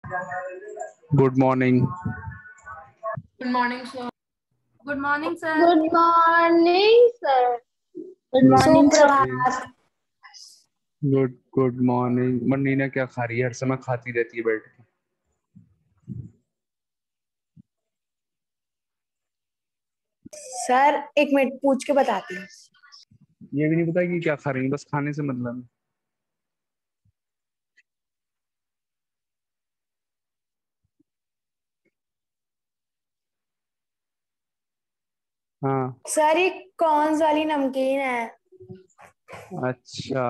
Good morning. Good morning, sir. Good morning, sir. Good morning, sir. Good morning, sir. Good morning. मन्नीना क्या खा रही है? हर समय खाती रहती है बैठ के। सर एक मिनट पूछ के बताती हूँ। ये भी नहीं पता कि क्या खा रही है, बस खाने से मतलब है। हाँ सर ये कौन सी वाली नमकीन है? अच्छा,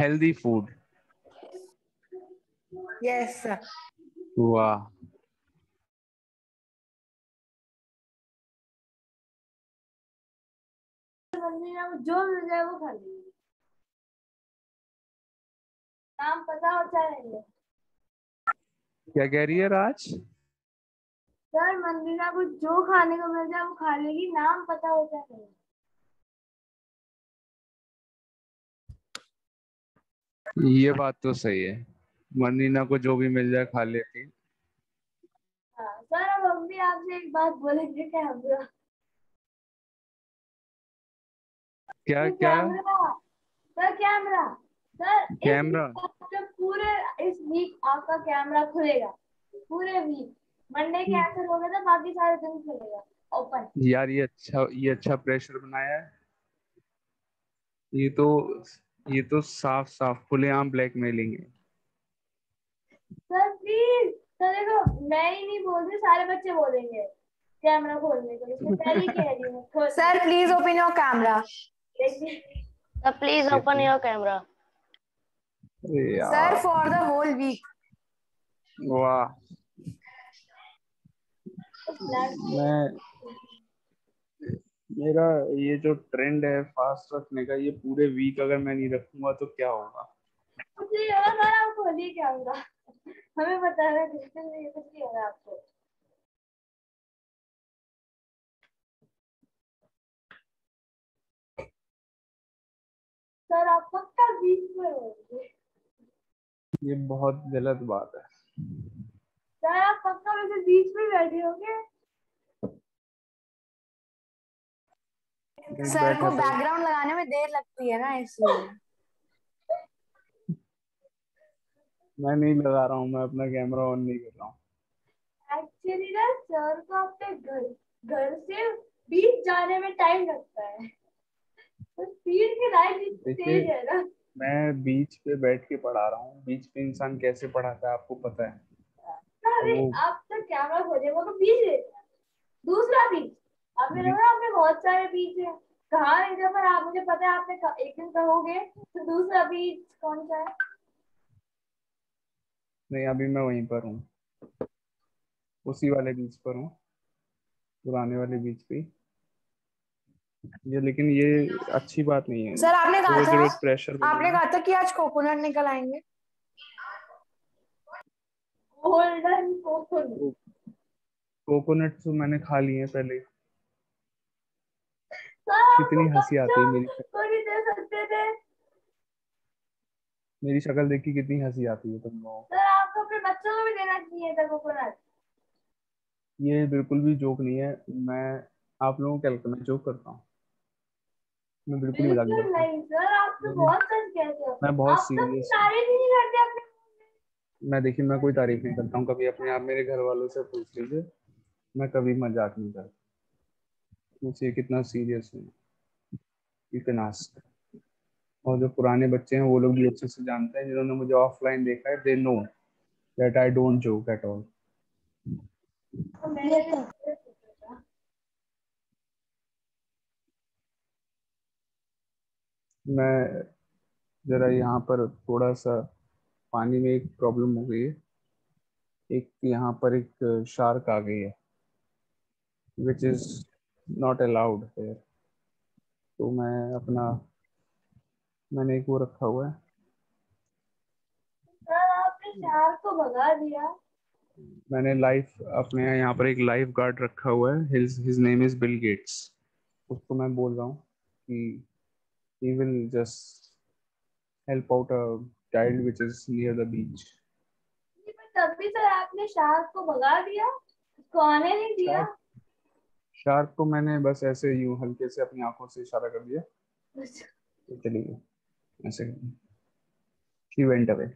हेल्दी फूड। Yes sir. वाह, जो मिल जाए वो खा लीजिए। नाम पता हो चाहे नहीं। क्या कह रही है राज? सर मंदिरा को जो खाने को मिल जाए वो खा लेगी, नाम पता हो चाहे नहीं। ये बात तो सही है, मन्नीना को जो भी मिल जाए खा लेती। हाँ सर, अब हम भी आपसे एक बात बोलेंगे। कैमरा क्या क्या? कैमरा सर, कैमरा सर, इस कैमरा? वीक आपके पूरे इस वीक आपका कैमरा खुलेगा। पूरे वीक मंडे कैंसिल हो गया था, बाकी सारे दिन खुलेगा ओपन। यार ये अच्छा प्रेशर बनाया है। ये तो साफ साफ खुलेआम ब्लैकमेलिंग है। सर प्लीज, सर देखो मैं ही नहीं बोल रही, सारे बच्चे बोलेंगे कैमरा खोलने को, इसमें पहले ही कह रही हूँ। Sir please open your camera. देखिए Sir, please open your camera. अरे सर यार, फॉर द होल वीक। वाह। मैं मेरा ये जो ट्रेंड है फास्ट रखने का, ये पूरे वीक अगर मैं नहीं रखूंगा तो क्या होगा? कुछ नहीं होगा सर, आप खोलिए कैमरा। हमें बता रहे बिल्कुल नहीं, कुछ नहीं होगा आपको। सर आप पक्का बीच में होंगे। ये बहुत गलत बात है। सर आप पक्का वैसे बीच में बैठे होंगे। सर बैठा को तो बैकग्राउंड लगाने में देर लगती है ना, इसलिए। मैं नहीं लगा रहा हूँ, मैं अपना कैमरा ऑन नहीं कर रहा हूँ। एक्चुअली ना सर को अपने घर से बीच जाने में टाइम लगता है, तो स्पीड की लाइन इतनी देखिए, तेज है ना। मैं बीच पे बैठ के पढ़ा रहा हूँ। बीच पे इंसान कैसे पढ़ाता है आपको पता है? अरे वो आप तो कैमरा खोले वो तो बीच लेते हैं, दूसरा बीच। आपने बीच लगा आपने बहुत सारे बीच है। कहाँ है जब, पर आप मुझे पता है आपने एक दिन कहोगे तो दूसरा बीच कौन सा है? नहीं, अभी मैं वहीं पर हूँ, उसी वाले बीच पर हूँ, पुराने वाले बीच पे ही। लेकिन ये अच्छी बात नहीं है। सर रोज रोज प्रेशर आपने बनेगा। कहा था कि आज कोकोनट निकल आएंगे। Golden coconut. कोकोनट तो मैंने खा लिए हैं पहले। सर आपको कितनी हंसी आती है बच्चों मेरी को नहीं दे सकते थे? मेरी शक्ल देख के कितनी हंसी आती है तुम लोगों को। सर आपको अपने बच्चों को भी देना चाहिए था कोकोनट। ये बिल्कुल भी जोक नहीं है। मैं आप लोगों को क्या लगता है मैं जोक करता हूँ? मैं बिल्कुल मजाक नहीं बिल्कुल करता। नहीं सर, आप तो मेरी बहुत सच कहते हो। मैं बहुत आप तो अपनी सीरियस हूँ। तारीफ ही नहीं करते अपने। मैं देखिए, मैं कोई तारीफ नहीं करता हूँ कभी अपने आप। मेरे घर वालों से पूछ लीजिए, मैं कभी मजाक नहीं करता। मुझे कितना सीरियस हूँ, यू कैन आस्क। और जो पुराने बच्चे हैं वो लोग भी अच्छे से जानते हैं, जिन्होंने मुझे ऑफलाइन देखा है, they know that I don't joke at all. तो मैंने भी सोचा था। मैं जरा यहाँ पर थोड़ा सा पानी में एक प्रॉब्लम हो गई है। एक यहाँ पर एक शार्क आ गई है, विच इज नॉट अलाउड है। तो मैंने एक वो रखा हुआ है। सर आपने शार को भगा दिया। मैंने लाइफ अपने यहाँ पर एक लाइफ गार्ड रखा हुआ है। His name is Bill Gates. उसको मैं बोल रहा हूँ कि he will just help out a child which is near the beach. तभी तो आपने शार्क को भगा दिया, उसको आने नहीं दिया। शार्क को मैंने बस ऐसे यूं हल्के से अपनी आंखों से इशारा कर दिया तो चली गई ऐसे। She went away.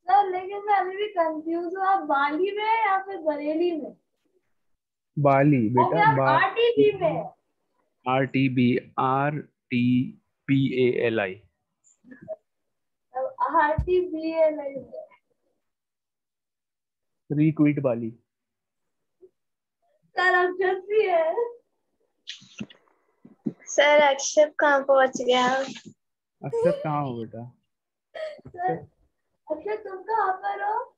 सर लेकिन मैं अभी भी कंफ्यूज हूँ, आप बाली में हैं या फिर बरेली में? बाली और बेटा, आप आरटीबी में हैं। RTB, RTBALI। आरटीबी नहीं है। रिक्विट बाली। सर अक्षर भी है। सर अक्षत कहाँ पहुंच गया? अक्षत कहाँ हो बेटा? सर अक्षर तुम कहाँ पर हो?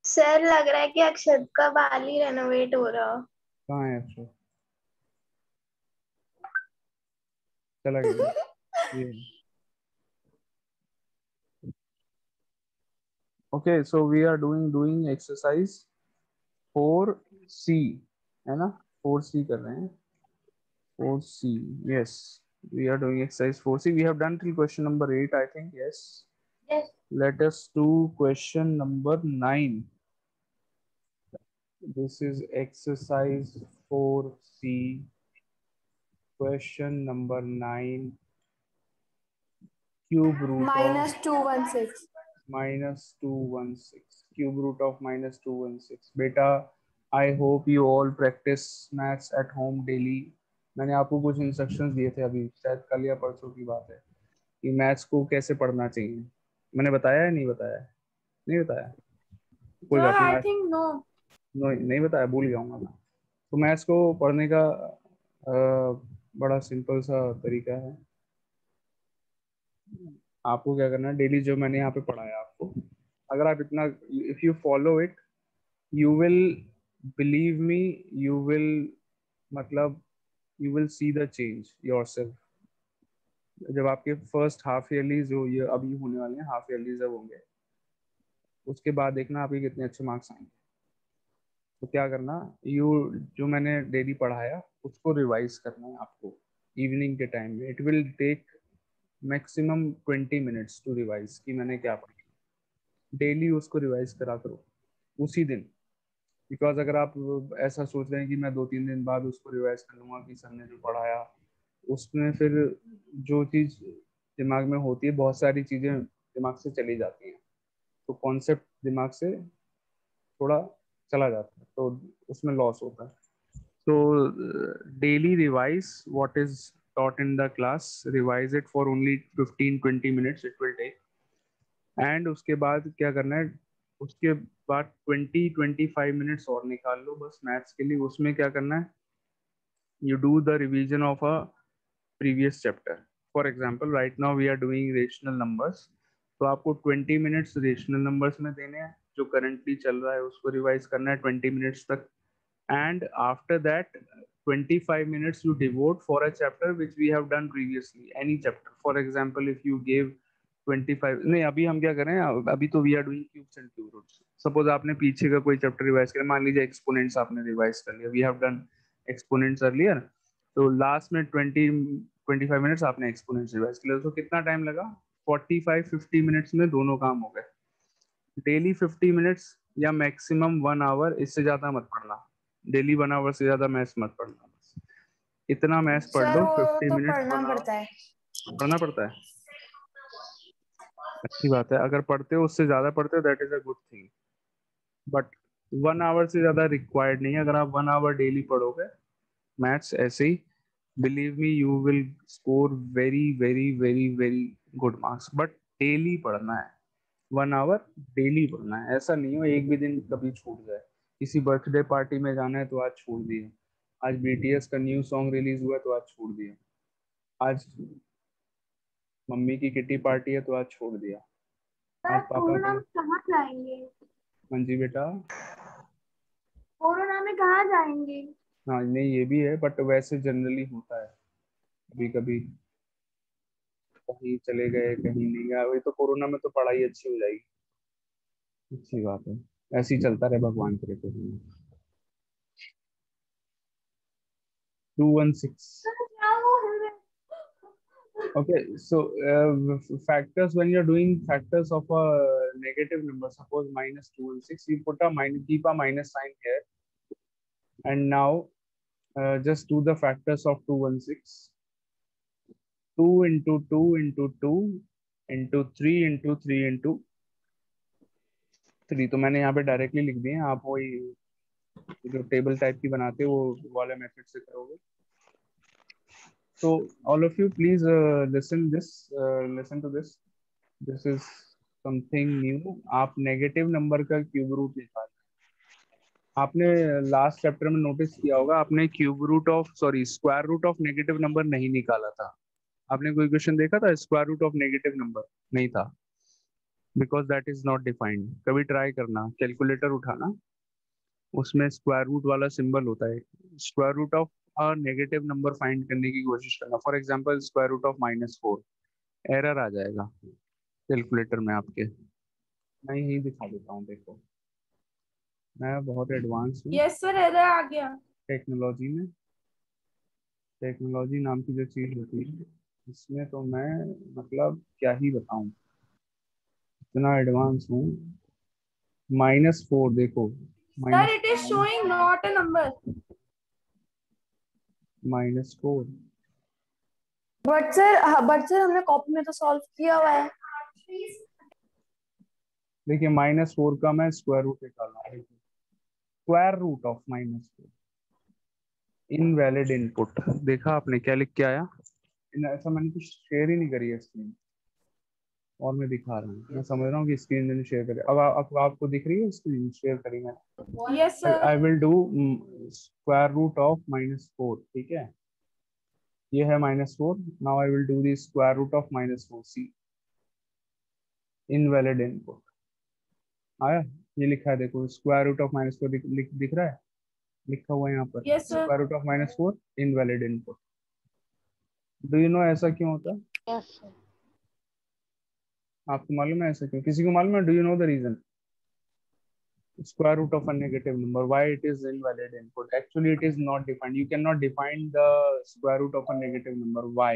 सर लग रहा है कि अक्षत का बाल ही रेनोवेट हो रहा हो। कहाँ है अक्षत? चला गया ये। Okay, so we are doing exercise 4C, है ना? 4C कर रहे हैं। 4C, yes, we are doing exercise 4C. We have done till question number 8, I think. Yes. Yes. Let us do question number 9. This is exercise 4C, question number 9. Cube root Minus 216. -216. Cube root of -216. बेटा, I hope you all practice maths at home daily. मैंने आपको कुछ instructions दिए थे अभी, शायद कल या परसों की बात है, कि मैथ्स को कैसे पढ़ना चाहिए। मैंने बताया है, नहीं बताया है? नहीं बताया? कोई Sir, बात नहीं, I think no. नहीं बताया, भूल जाऊंगा मैं। तो मैथ्स को पढ़ने का बड़ा सिंपल सा तरीका है। आपको क्या करना है, डेली जो मैंने यहाँ पे पढ़ाया आपको, अगर आप इतना, if you follow it, you will believe me, you will, मतलब you will see the change yourself. जब आपके फर्स्ट हाफ ईयरली जो ये अभी होने वाले हैं, हाफ ईयरली जब होंगे, उसके बाद देखना आपके कितने अच्छे मार्क्स आएंगे। तो क्या करना, जो मैंने डेली पढ़ाया उसको रिवाइज करना है आपको इवनिंग के टाइम में। It will take maximum 20 minutes to revise कि मैंने क्या पढ़ा। डेली उसको रिवाइज करा करो उसी दिन। बिकॉज अगर आप ऐसा सोच रहे हैं कि मैं 2-3 दिन बाद उसको रिवाइज कर लूंगा कि सर ने जो पढ़ाया, उसमें फिर जो चीज़ दिमाग में होती है, बहुत सारी चीज़ें दिमाग से चली जाती हैं, तो कॉन्सेप्ट दिमाग से थोड़ा चला जाता है, तो उसमें लॉस होता है। So daily revise what is taught in the class, revise it for only 15-20 minutes it will take, and उसके बाद क्या करना है, उसके बाद 20-25 मिनट्स और निकाल लो बस मैथ्स के लिए। उसमें क्या करना है, you do the revision of a previous chapter. For example, right now we are doing rational numbers, तो आपको 20 मिनट्स रेशनल नंबर्स में देने हैं, जो करंटली चल रहा है उसको रिवाइज करना है 20 मिनट्स तक, and after that 25 minutes you devote for a chapter which we have done previously, any chapter. For example, if you gave 25, नहीं अभी हम क्या करें, अभी तो we are doing cubes and cube roots. Suppose आपने पीछे का कोई चैप्टर रिवाइज किया, मान लीजिए एक्सपोनेंट्स आपने रिवाइज कर लिया, we have done exponents earlier, तो लास्ट में 20-25 मिनट्स आपने एक्सपोनेंट्स रिवाइज किया, तो कितना टाइम लगा, 45-50 मिनट्स में दोनों काम हो गए। डेली 50 मिनट्स या मैक्सिमम 1 आवर, इससे ज्यादा मत पढ़ना। डेली 1 आवर से ज्यादा मैथ्स मत पढ़ना, बस इतना मैथ्स पढ़ सर लो, वो 50 तो मिनट्स पढ़ना 1 आवर। पड़ता है। पढ़ना पड़ता है, अच्छी बात है। अगर पढ़ते हो, उससे ज्यादा पढ़ते हो, that is a good thing, but 1 hour से ज्यादा रिक्वायर्ड नहीं है। अगर आप 1 आवर डेली पढ़ोगे मैथ्स ऐसे ही, believe me you will score very very very very good marks. But daily पढ़ना है, 1 आवर डेली पढ़ना है। ऐसा नहीं हो एक भी दिन कभी छूट जाए, किसी बर्थडे पार्टी में जाना है तो आज छोड़ दिए, आज BTS का न्यू सॉन्ग रिलीज हुआ तो आज छोड़ दिया, आज मम्मी की किटी पार्टी है तो आज छोड़ दिया, आज सर पापा कोरोना को। में कहाँ जाएंगे? हाँ जी बेटा। कोरोना में कहाँ जाएंगे? हाँ नहीं, ये भी है, बट वैसे जनरली होता है, कभी कभी कहीं चले गए, कहीं नहीं गए। वही तो, कोरोना में तो पढ़ाई अच्छी हो जाएगी, अच्छी बात है, ऐसे ही चलता रहे, भगवान करे तो। 216। सर क्या वो है? Okay, so factors, when you're doing factors of a negative number, suppose -216, you put a minus, keep a minus sign here, and now just do the factors of 216. 2 into 2 into 2 into 3 into 3 into 3, तो मैंने यहाँ पे directly लिख दिए हैं, आप वही जो टेबल टाइप की बनाते हो वो वाले मेथड से करोगे. So all of you please listen to this. This is something new. आप नेगेटिव नंबर का क्यूब रूट निकाल. आपने लास्ट चैप्टर में नोटिस किया होगा, आपने cube root of square root of negative number नहीं निकाला था. आपने कोई क्वेश्चन देखा था square root of negative number? नहीं था, because that is not defined. कभी ट्राई करना, कैलकुलेटर उठाना, उसमें स्क्वायर रूट वाला सिंबल होता है. Square root of a negative number find करने की कोशिश करना. For example square root of -4, error आ जाएगा कैलकुलेटर में आपके. मैं यही दिखा देता हूँ, देखो मैं बहुत एडवांस हूँ. यस सर, एरर आ गया. टेक्नोलॉजी में, टेक्नोलॉजी नाम की जो चीज होती है इसमें तो मैं मतलब क्या ही बताऊं, इतना एडवांस हूँ. -4 देखो, sir it is showing not a number. -4. But sir हमने कॉपी में तो सॉल्व किया हुआ है. देखिए -4 का मैं स्क्वायर रूट निकाल रहा हूँ. Square root of -4, invalid input. देखा आपने क्या लिख के आया? ऐसा मैंने कुछ शेयर ही नहीं करी है स्क्रीन, और मैं दिखा रहा हूँ. मैं समझ रहा हूँ कि स्क्रीन मैंने शेयर करी. अब आपको दिख रही है स्क्रीन शेयर करी मैंने? Yes sir. I will do square root of -4. ठीक है, ये है -4. Now I will do the square root of -4. See, invalid input आया, ये लिखा है देखो, स्क्वायर रूट ऑफ -4 दिख रहा है, लिखा हुआ है यहाँ पर. Yes sir. Square root of -4, invalid input. Do you know ऐसा क्यों होता है? Yes, sir. आपको मालूम है ऐसा क्यों? किसी को मालूम है? Do you know the reason? Square root of a negative number, why it is invalid input? Actually it is not defined. You cannot define the square root of a negative number. Why?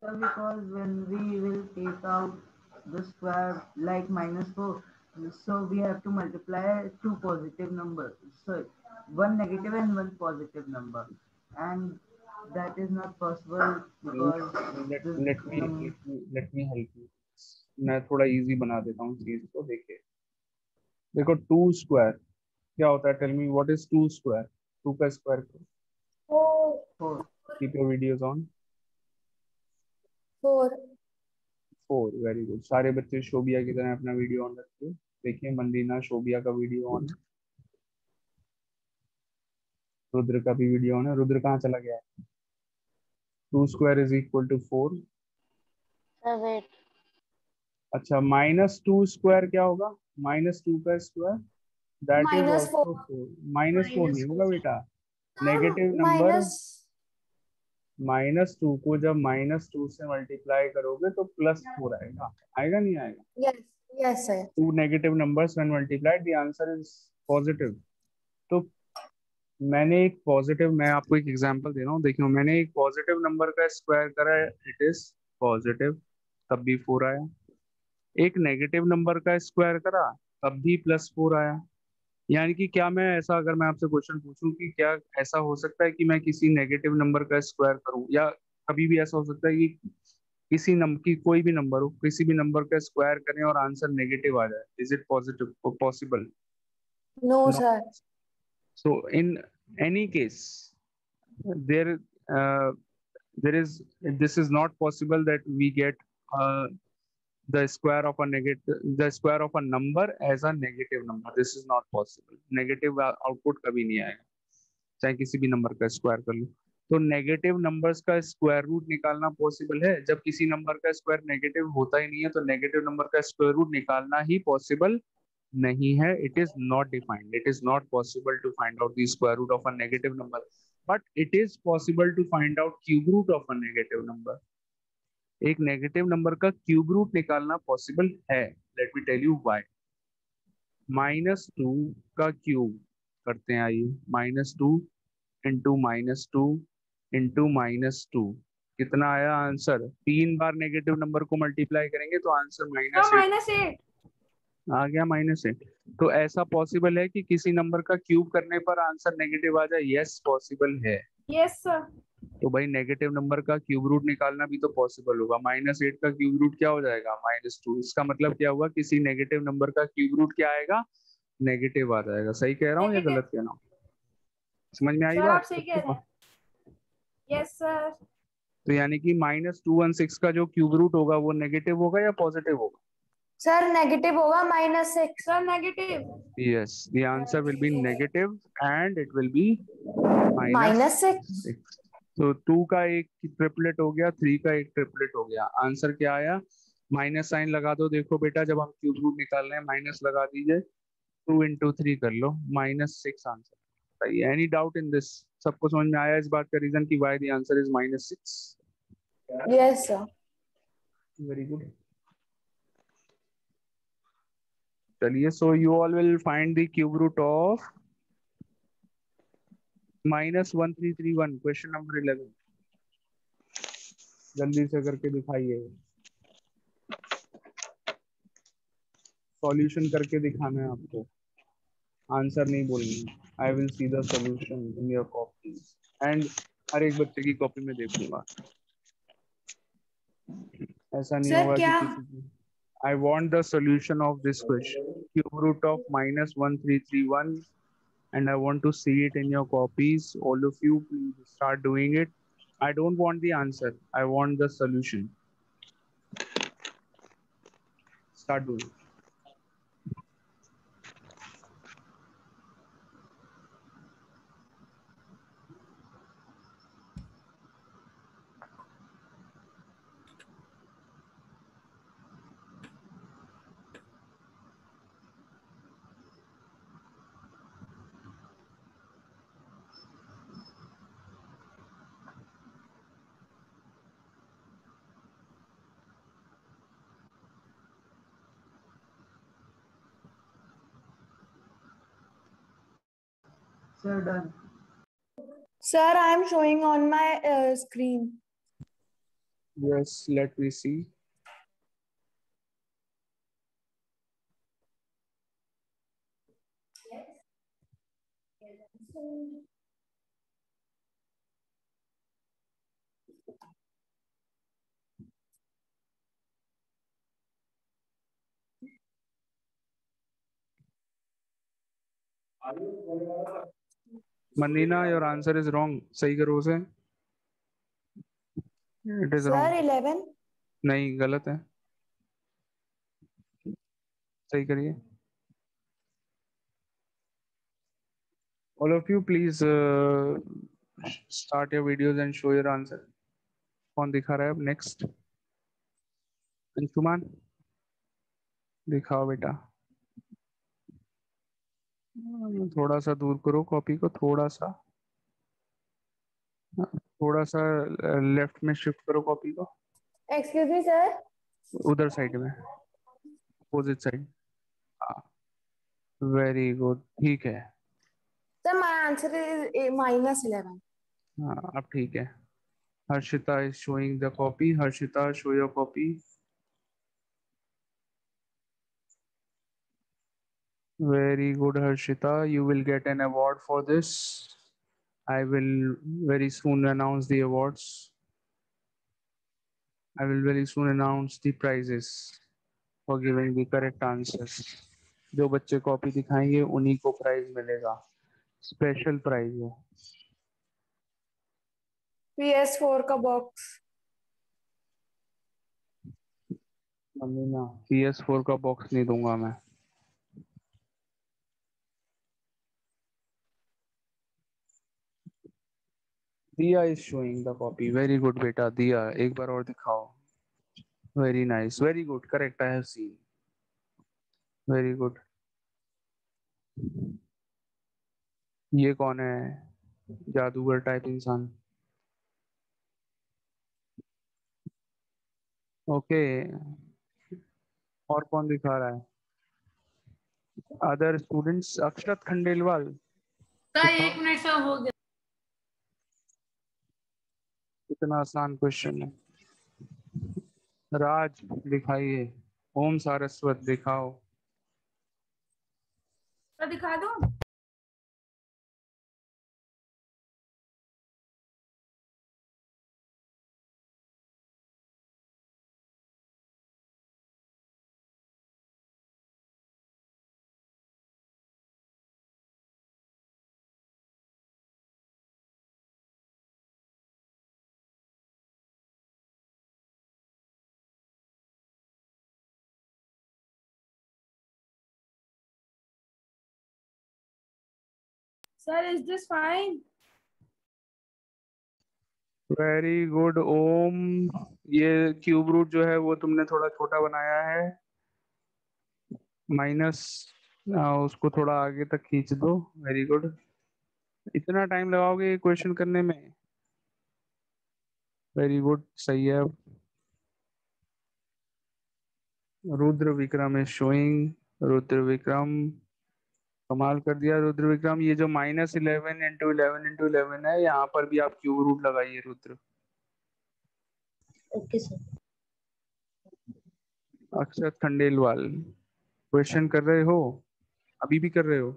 So because when we will take out the square like -4, so we have to multiply two positive numbers, so one negative and one positive number, and that is not possible because let me help you. मैं थोड़ा easy बना देता हूँ चीज को. देखिए देखो, 2 square क्या होता है? Tell me what is 2 square? 2 का square. 4. Keep your videos on. 4. Very good. सारे बच्चे शोभिया की तरह अपना वीडियो ऑन रखिए. देखिए मंदीना, शोभिया का वीडियो ऑन है, रुद्र का भी वीडियो ऑन है. रुद्र कहाँ चला गया है? 2 square is equal to 4. Sir, wait. अच्छा, -2 स्क्वायर क्या होगा? -2 का स्क्वायर, दैट इज -4. आल्सो 4. -4 नहीं होगा बेटा, नेगेटिव नंबर. -2 को जब -2 से मल्टीप्लाई करोगे तो +4 आएगा. आएगा नहीं आएगा? Yes. Yes, sir. 2 negative numbers when multiplied, the answer is positive. तो मैंने एक पॉजिटिव, मैं आपको एक एग्जांपल दे रहा हूँ. देखिए मैंने एक पॉजिटिव नंबर का स्क्वायर करा है, इट इज पॉजिटिव, तब भी 4 आया. एक नेगेटिव नंबर का स्क्वायर करा, तब भी +4 आया. यानी कि क्या मैं ऐसा, अगर मैं आपसे क्वेश्चन पूछूं कि क्या ऐसा हो सकता है कि मैं किसी नेगेटिव नंबर का स्क्वायर करूं, या कभी भी ऐसा हो सकता है कि किसी नंबर की, कोई भी नंबर हो, किसी भी नंबर का स्क्वायर करें और आंसर नेगेटिव आ जाए? Is it positive possible? No, No. sir. So in any case, there this is not possible that we get the square of a number as a negative number. This is not possible. Negative output कभी नहीं आएगा, चाहे किसी भी number का square कर लो. तो negative numbers का स्क्वायर रूट निकालना पॉसिबल है. जब किसी नंबर का स्क्वायर नेगेटिव होता ही नहीं है, तो नेगेटिव नंबर का स्क्वायर रूट निकालना ही पॉसिबल नहीं है. It is not defined. It is not possible to find out the square root of a negative number, but it is possible to find out cube root of a negative number. एक negative number का cube root निकालना possible है. Let me tell you why. -2 का cube करते हैं, आइए. -2 into -2 into -2 कितना आया आंसर? 3 बार नेगेटिव नंबर को मल्टीप्लाई करेंगे तो आंसर -8 -8। आ गया, -8। तो ऐसा पॉसिबल है कि किसी नंबर का क्यूब करने पर आंसर नेगेटिव आ जाए? यस पॉसिबल है। Yes sir. तो भाई नेगेटिव नंबर का क्यूब रूट निकालना भी तो पॉसिबल होगा। -8 का क्यूब रूट क्या हो जाएगा? -2। इसका मतलब क्या हुआ? किसी नेगेटिव नंबर का क्यूब रूट क्या आएगा? नेगेटिव आ जाएगा। सही कह रहा हूँ या गलत कह रहा हूँ? समझ में आई सर आप बात? सही कह रहे हैं। Yes sir. तो यानी कि -216 का जो क्यूब रूट होगा वो नेगेटिव होगा या पॉजिटिव होगा? सर नेगेटिव होगा, -6। Sir negative. Yes, the answer will be negative and it will be -6। -6. तो 2 का एक ट्रिपलेट हो गया, 3 का एक ट्रिपलेट हो गया। आंसर क्या आया? माइनस साइन लगा दो। देखो बेटा, जब हम क्यूब रूट निकाल रहे हैं माइनस लगा दीजिए। 2 × 3 कर लो, -6 आंसर। सही है। Any doubt in this? सबको समझ में आया इस बात का रीजन कि why the answer is -6? Yes sir. Very good. चलिए, so you all will find the cube root of -1331। Question number 11 जल्दी से करके दिखाइए। सॉल्यूशन करके दिखाना है आपको, आंसर नहीं बोलना। I will see the solution in your copy and हर एक बच्चे की कॉपी में देखूंगा। ऐसा नहीं सर होगा कि क्या? किसी की। I want the solution of this question. Cube root of -1331, and I want to see it in your copies. All of you, please start doing it. I don't want the answer. I want the solution. Start doing. Sir, done. Sir, I am showing on my screen. Yes, let me see. Manina, your answer is wrong. सही करो उसे। It is Sir, wrong. 11. नहीं, गलत है। सही करिए। All of you, please start your videos and show your answer. कौन दिखा रहा है अब? नेक्स्ट अंशुमान, दिखाओ बेटा। थोड़ा सा दूर करो कॉपी को, थोड़ा सा लेफ्ट में शिफ्ट करो कॉपी को। Excuse me, sir. उधर साइड में, अपोजिट साइड। वेरी गुड, ठीक है। Sir, my answer is -11. हाँ, अब ठीक है। Harshita is showing the copy. Harshita, show your copy. Very good, Harshita. You will get an award for this. I will very soon announce the awards. I will very soon announce the prizes for giving the correct answers. जो बच्चे copy दिखाएंगे उन्हीं को prize मिलेगा। Special prize है। PS4 का box. Mummy ना, PS4 का बॉक्स नहीं दूंगा मैं। दिया is showing the copy. Very good बेटा। दिया, एक बार और दिखाओ। Very nice, very good, correct. I have seen. Very good. ये कौन है? जादूगर टाइप इंसान। ओके, और कौन दिखा रहा है? Other students. Akshat Khandelwal, sir 1 minute से हो गया। इतना आसान क्वेश्चन है। राज दिखाइए, ओम सारस्वत दिखाओ। तो दिखा दो। Sir, is this fine? Very good Om. ये क्यूब रूट जो है वो तुमने थोड़ा छोटा बनाया है, माइनस उसको थोड़ा आगे तक खींच दो। Very good. इतना टाइम लगाओगे ये क्वेश्चन करने में? वेरी गुड, सही है। Rudra Vikram is showing. रुद्र विक्रम कमाल कर दिया। रुद्र विक्रम, ये जो -11 × 11 × 11 है, यहाँ पर भी आप क्यूब रूट लगाइए Rudra. Okay sir. Akshat Khandelwal, question कर रहे हो? अभी भी कर रहे हो?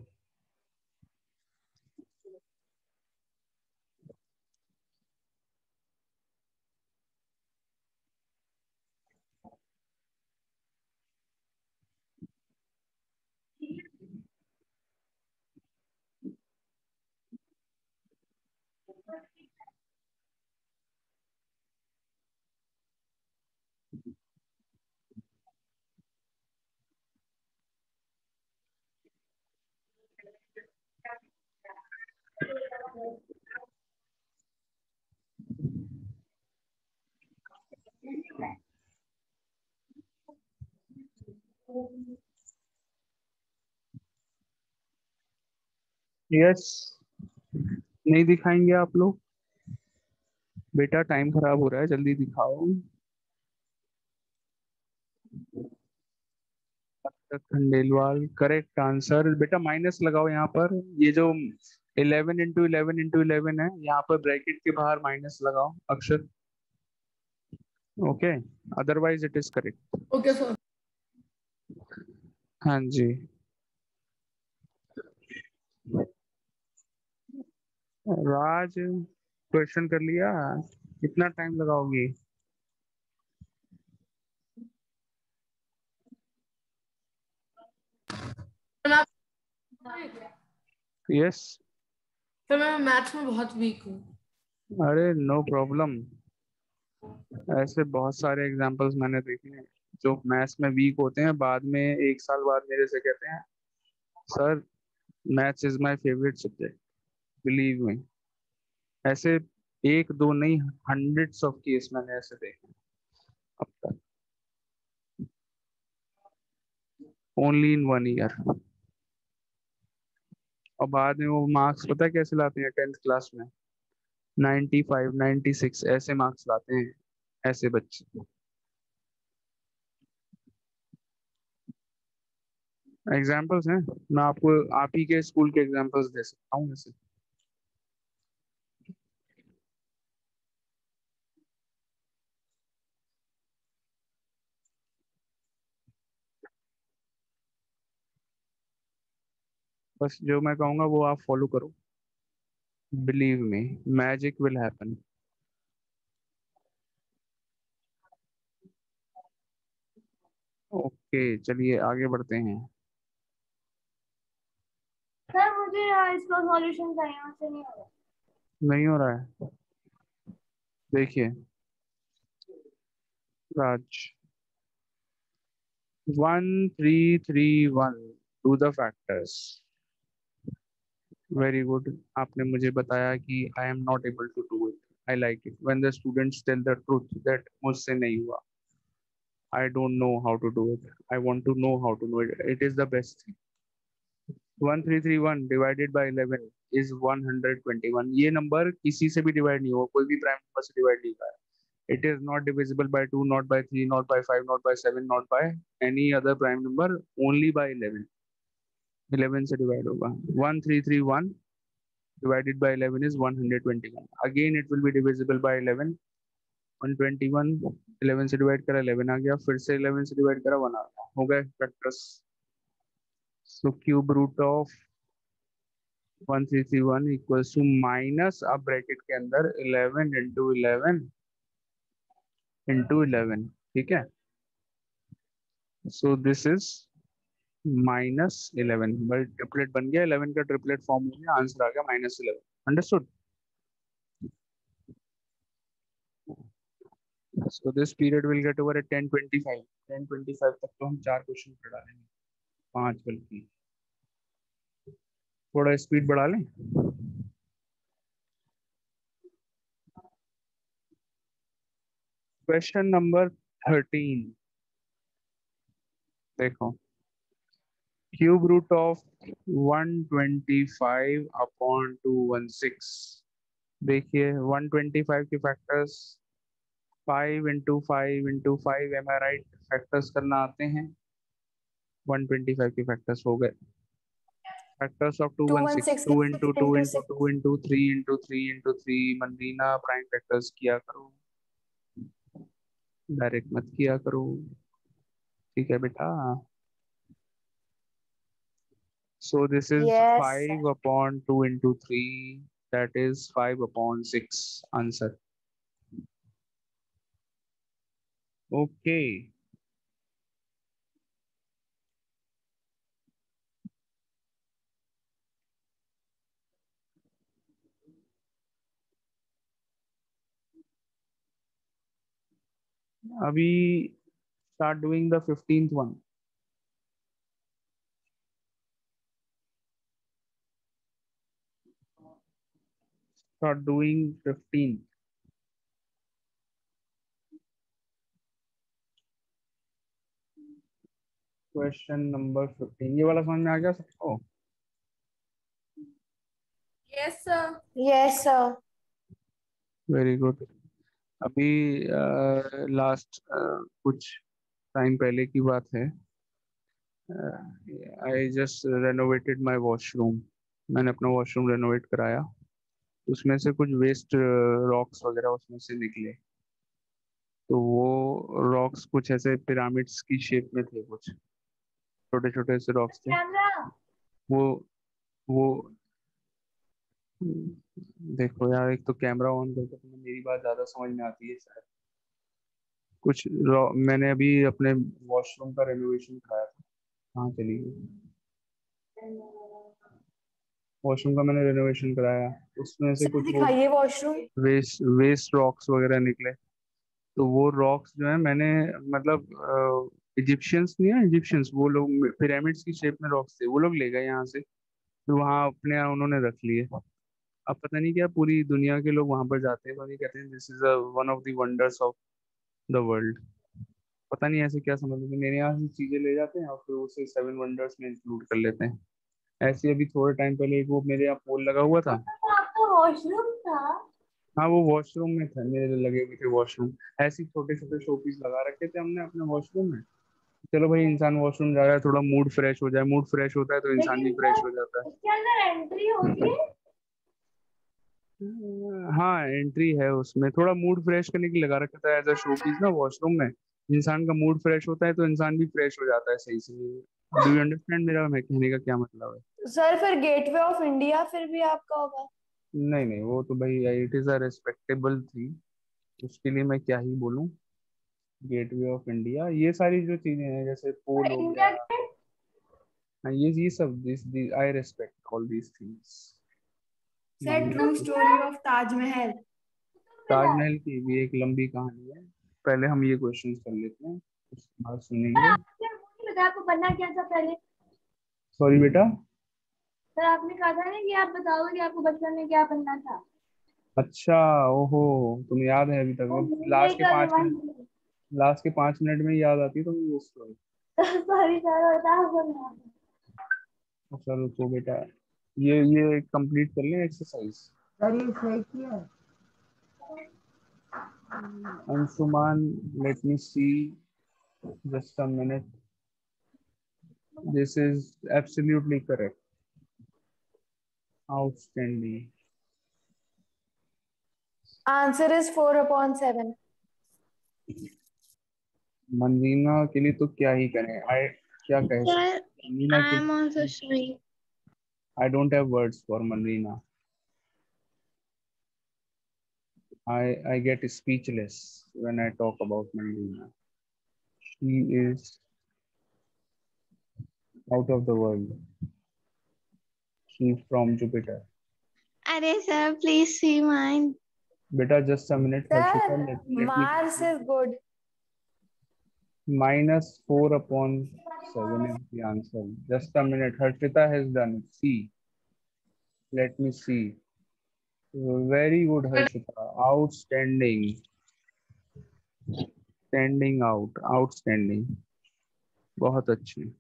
यस, नहीं दिखाएंगे आप लोग? बेटा टाइम खराब हो रहा है, जल्दी दिखाओ। Khandelwal correct answer. बेटा माइनस लगाओ यहाँ पर। ये जो 11 × 11 × 11 है, यहाँ पर ब्रैकेट के बाहर माइनस लगाओ अक्षर। Okay, otherwise it is correct. Okay sir. हाँ जी। राज क्वेश्चन कर लिया, कितना टाइम लगाओगी? यस। सर मैं मैथ्स में बहुत वीक हूँ। अरे नो प्रॉब्लम। ऐसे बहुत सारे एग्जांपल्स मैंने देखे हैं जो मैथ्स में वीक होते हैं, बाद में 1 साल बाद मेरे से कहते हैं sir maths is my favourite subject. Believe me, ऐसे एक दो नहीं, हंड्रेड्स ऑफ केस मैंने ऐसे देखे हैं अब तक, ओनली इन 1 ईयर। और बाद में वो मार्क्स पता है कैसे लाते हैं 10th क्लास में? 95 96 ऐसे मार्क्स लाते हैं ऐसे बच्चे। एग्जाम्पल्स हैं, मैं आपको आप ही के स्कूल के एग्जाम्पल्स दे सकता हूँ ऐसे। बस जो मैं कहूँगा वो आप फॉलो करो। Believe me, magic will happen. Okay चलिए आगे बढ़ते हैं। सर मुझे इसका सॉल्यूशन चाहिए, मुझसे नहीं हो रहा। नहीं हो रहा है? देखिए राज, 1331 to the factors. Very good. आपने मुझे बताया कि I am not able to do it. I like it when the students tell the truth that मुझसे नहीं हुआ। I don't know how to do it, I want to know how to do it. It is the best thing. 1331 divided by 11 is 121। ये number किसी से भी divide नहीं हुआ, कोई भी प्राइम नंबर से डिवाइड नहीं हुआ है। It is not divisible by 2, not by 3, not by 5, not by 7, not by any other prime number, only by 11. 11 से डिवाइड होगा। 1331 divided by 11 is 121. Again, it will be divisible by 11. 121 11 से divide करा 11 आ गया, फिर से 11 से डिवाइड करा 1 आ गया, हो गए factors. So cube root of 1331 equals to minus, अब ब्रैकेट के अंदर 11 इंटू 11 इंटू 11, ठीक है। So this is -11, but triplet बन गया, 11 का ट्रिपलेट फॉर्म हो गया, आंसर आ गया -11। Understood? So this period will get over at 10:25. 10:25 तक तो हम 4 क्वेश्चन पढ़ा लेंगे, 5 बल्कि। थोड़ा स्पीड बढ़ा लें। क्वेश्चन नंबर 13 देखो, क्यूब रूट ऑफ 125 अपॉन 216। देखिए 125 के factors 5 into 5 into 5, am I right? Factors करना आते हैं। 125 के फैक्टर्स हो गए। Factors of 216, 2 into 2 into 2 into 3 into 3 into 3। Mandeena prime factors किया करो, डायरेक्ट मत किया करो, ठीक है बेटा। So this is Yes, 5 upon 2 into 3, that is 5 upon 6 answer. Okay अभी start doing the 15th one. Start doing 15. Question number 15, ये वाला समझ में आ गया सबको? Yes, sir. yes, sir. Very good. अभी लास्ट कुछ टाइम पहले की बात है, I just renovated my washroom. मैंने अपना वॉशरूम रेनोवेट कराया, उसमें से कुछ वेस्ट रॉक्स वगैरह उसमें से निकले। तो वो रॉक्स कुछ ऐसे पिरामिड्स की शेप में थे, कुछ छोटे छोटे से रॉक्स थे। कैमरा वो देखो यार, एक तो कैमरा ऑन करके तुम्हें मेरी बात ज्यादा समझ में आती है शायद। कुछ मैंने अभी अपने वॉशरूम का रेनोवेशन कराया था। कहाँ चली गई? वॉशरूम का मैंने रेनोवेशन कराया, उसमें से सर कुछ वो दिखाइए वॉशरूम। वेस्ट रॉक्स वगैरह निकले। तो वो रॉक्स जो है मैंने, मतलब इजिप्शियंस नहीं है, इजिप्शियंस वो लोग पिरामिड्स की शेप में रॉक्स थे, वो लोग ले गए यहाँ से, फिर वहाँ अपने यहाँ उन्होंने रख लिए। अब पता नहीं क्या पूरी दुनिया के लोग वहां पर जाते हैं, पता नहीं, कहते हैं this is one of the wonders of the world. पता नहीं ऐसे क्या समझ लेते हैं, मेरे यहाँ से चीजें ले जाते हैं और फिर उसे 7 वंडर्स में इंक्लूड कर लेते हैं। ऐसे अभी थोड़े टाइम पहले एक वो मेरे यहाँ पोल लगा हुआ था। तो आपका वॉशरूम था? हाँ वो वॉशरूम में था, मेरे लगे हुए थे वॉशरूम। ऐसे छोटे छोटे शोपीस लगा रखे थे हमने अपने वॉशरूम में। चलो भाई, इंसान वॉशरूम जा रहा है, थोड़ा मूड फ्रेश हो जाए, मूड फ्रेश होता है तो इंसान भी लेकिन फ्रेश सर हो जाता उसके अंदर एंट्री होती है? है। हाँ एंट्री है उसमें, थोड़ा मूड फ्रेश करने के लिए लगा रखा था एज अ शो पीस ना वॉशरूम में। इंसान का मूड फ्रेश होता है तो इंसान भी फ्रेश हो जाता है सही से। डू यू अंडरस्टैंड मेरा मैं कहने का क्या मतलब है? सर फिर गेटवे ऑफ इंडिया फिर भी आपका होगा। नहीं नहीं, वो तो भाई इट इज अ रेस्पेक्टेबल थी, उसके लिए मैं क्या ही बोलूं। गेटवे ऑफ इंडिया, ये सारी जो चीजें हैं जैसे पोल हो इंडिया गया, गेट? हाँ ये सब, this I respect all these things. Say true story of Taj Mahal. Taj Mahal की भी एक लंबी कहानी है, पहले हम ये क्वेश्चंस कर लेते हैं, उसके बाद सुनेंगे। आपने वो नहीं बताया आपको बनना क्या था पहले? सॉरी बेटा। सर आपने कहा था ना कि आप बताओगे कि आपको बचपन में क्या बनना था। अच्छा, ओहो, तुम याद है अभी वो तक? भूल गई तो रिमाइंड। लास्ट के 5 मिनट में ही याद आती है तो ये स्टोरी। सॉरी सर, बताओ बनना। अच्छा रुको बेटा, ये कंप्लीट कर लें एक्सरसाइज। सर ये सही किया है। Anshuman, let me see, just a minute. This is absolutely correct, outstanding. Answer is 4/7। Mandina के लिए तो क्या ही करें, क्या कह सकते Sir, मंदीना I के am also लिए। showing. I don't have words for Mandeena. I get speechless when I talk about Mandeena. She is out of the world. She's from Jupiter. Arey sir, please see mine. Beta, just a minute, Harshita. Sir, Let me Mars is good. -4/7 is the answer. Just a minute. Harshita has done it. See. Let me see. Very good, Harshita. Outstanding. Standing out. Outstanding. बहुत अच्छी.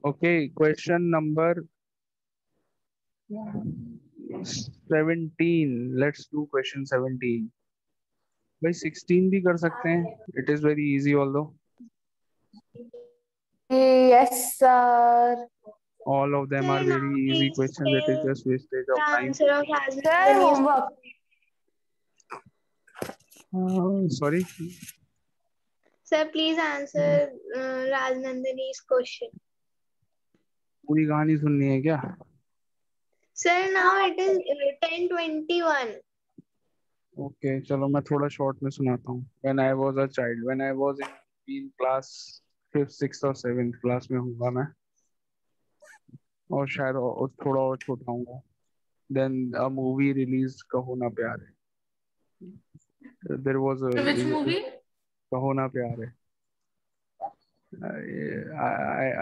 Okay, question number 17. Let's do question 17. भाई 16 भी कर सकते हैं. It is very easy although. Yes, sir. All of them Sir, are now very easy please questions. It is tell just wastage the of time. answer of Sir, Rajnandani's homework. Sorry. Sir, please answer Rajnandani's question. पूरी कहानी सुननी है क्या? Sir, now it is 10:21. Okay, चलो मैं थोड़ा short में सुनाता हूँ. When I was a child, when I was in class 5th, 6th और 7th क्लास में होगा मैं, और शायद थोड़ा और छोटा होऊंगा. Then a movie released कहो ना प्यार है. There was a Which movie? कहो ना प्यार है.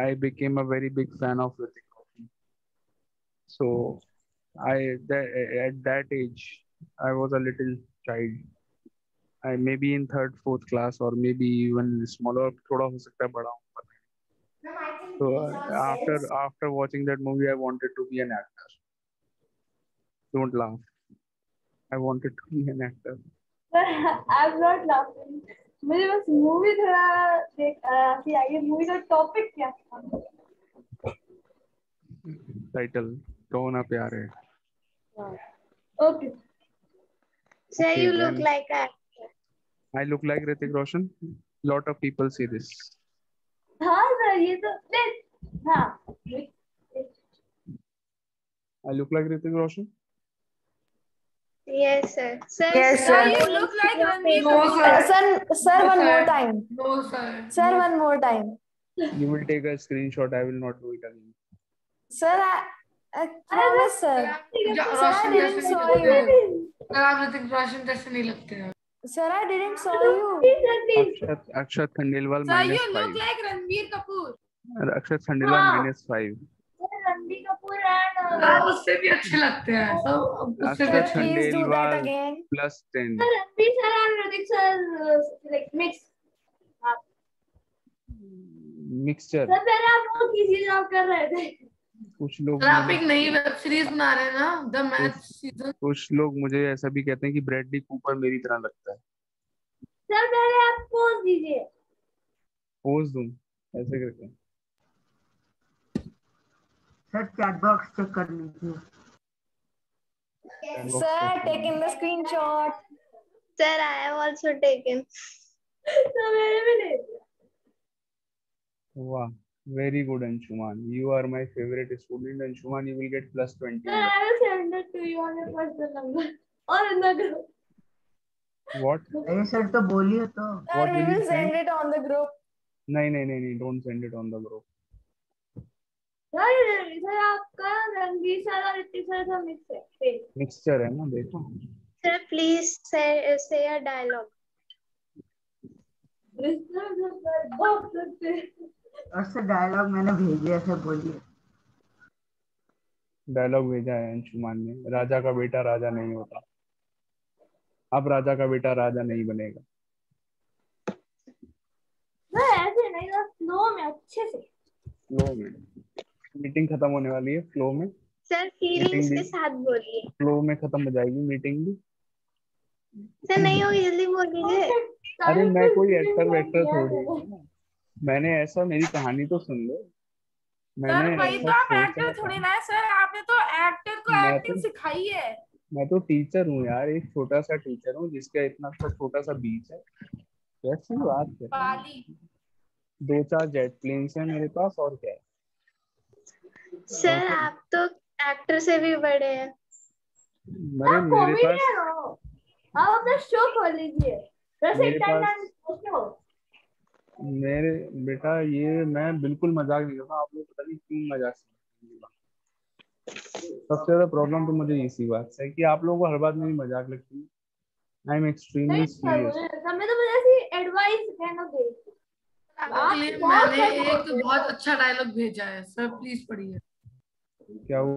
I became a very big fan of Hrithik Roshan. So at that age I was a little child. I maybe in 3rd, 4th class or maybe even smaller. थोड़ा हो सकता है बड़ा हूँ. So after watching that movie, I wanted to be an actor. Don't laugh. I wanted to be an actor. I'm not laughing. मुझे बस movie थोड़ा देख कि आगे मूवी का टॉपिक क्या था. Title कहो ना प्यार है. Okay. Sir, Okay, you look then like an actor. I look like Hrithik Roshan. Lot of people say this. हाँ सर ये तो हाँ. I look like Hrithik Roshan. Yes, sir. Sir, Yes, Sir, sir. you look like Ranveer No, Kapoor. sir. Sir, one more time. No, sir. Sir, one more time. You will take a screenshot. I will not do it again. Sir, I promise, sir. Sir, I didn't saw you. Sir आप ऋतिक रोशन जैसे नहीं लगते हैं. Sir, I didn't saw you. Akshat Khandelwal Sir, you -5. look like Ranveer Kapoor. Akshat Khandelwal हाँ. -5. Ranbir Kapoor and आप उससे भी अच्छे लगते हैं. सब उससे भी Akshat अच्छे. Please do that Khandelwal again. +10. Ranbir sir and Hrithik sir like mix. Mixture. Sir पहले आप लोग किसी जॉब कर रहे थे. कुछ लोग सर आप एक नई वेब सीरीज बना रहे हैं ना, द मैथ सीजन. कुछ लोग मुझे ऐसा भी कहते हैं कि ब्रैडली कूपर मेरी तरह लगता है. सर पहले आप पोज दीजिए. पोज दूं ऐसे करके. सर चैट बॉक्स चेक कर लीजिए. Sir, taking the screenshot. Sir, I have also taken. Sir मैंने भी ले लिया. Wow, very good Anshuman. You are my favorite student. Anshuman, you will get +20. Sir, I will send it to you on your personal number or in the group. What? अरे sir तो बोलिए तो. Sir, What we will you will send it on the group. नहीं, don't send it on the group. Sir आपका Ranbir sir और Hrithik sir का mix है. Mixture है ना, देखो. Sir, please say a dialogue. और सर डायलॉग मैंने भेजे सर, बोलिए. डायलॉग भेजा है अंशुमान ने. राजा का बेटा राजा नहीं होता. अब राजा का बेटा राजा नहीं बनेगा. ऐसे नहीं ना, फ्लो में अच्छे से. फ्लो में. मीटिंग खत्म होने वाली है. फ्लो में. Sir, feelings Meeting के भी- साथ बोलिए. फ्लो में खत्म हो जाएगी मीटिंग भी. Sir, नहीं होगी, जल्दी बोलिए. अरे मैं कोई एक्टर वेक्टर थोड़ी हूँ. मैंने ऐसा, मेरी कहानी तो सुन लो. सर मैंने वही ऐसा तो आप सोचा एक्टर था. थोड़ी ना है सर. आपने तो एक्टर को मैं एक्टिंग तो- सिखाई है. मैं तो टीचर हूँ यार, एक छोटा सा टीचर हूँ जिसका इतना सा छोटा सा बीच है। कैसी बात कर रहे हैं? पाली। 2-4 जेट प्लेन्स हैं मेरे पास, और क्या है। सर आप तो एक्टर से भी बड़े हैं। अरे आप मेरे पास कॉमेडियन हो, आप अपना शो खोल लीजिए, मेरे रसिक पास टंडन शो। मेरे बेटा, ये मैं बिल्कुल मजाक नहीं कर रहा, आप लोग पता नहीं क्यों मजाक समझते हैं। सबसे ज्यादा प्रॉब्लम तो मुझे इसी बात से है कि आप लोगों को हर बात मेरी मजाक लगती है। आई एम एक्सट्रीमली नहीं सर, सीरियस। मुझे समय तो मुझे ऐसी एडवाइस कहना दे। आपके लिए बहुत मैंने सच एक बोलते बहुत हो। अच्छा डायलॉग भेजा है सर, प्लीज पढ़िए। क्या वो?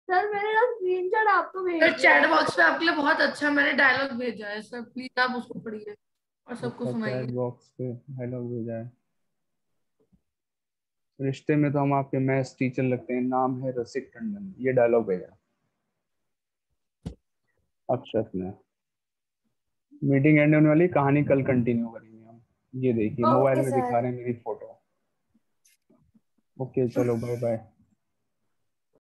सर मैंने ना स्क्रीनशॉट आपको भेज सर दिया चैट है। बॉक्स पे आपके लिए बहुत अच्छा मैंने डायलॉग भेजा है सर, प्लीज आप उसको पढ़िए और सबको अच्छा, सुनाइए। चैट बॉक्स पे डायलॉग भेजा है। रिश्ते में तो हम आपके मैथ्स टीचर लगते हैं, नाम है रसिक टंडन, ये डायलॉग भेजा अक्षत ने। मीटिंग एंड होने वाली, कहानी कल कंटिन्यू करेंगे हम। ये देखिए मोबाइल ओके में दिखा सर। रहे हैं मेरी फोटो। ओके चलो, बाय बाय।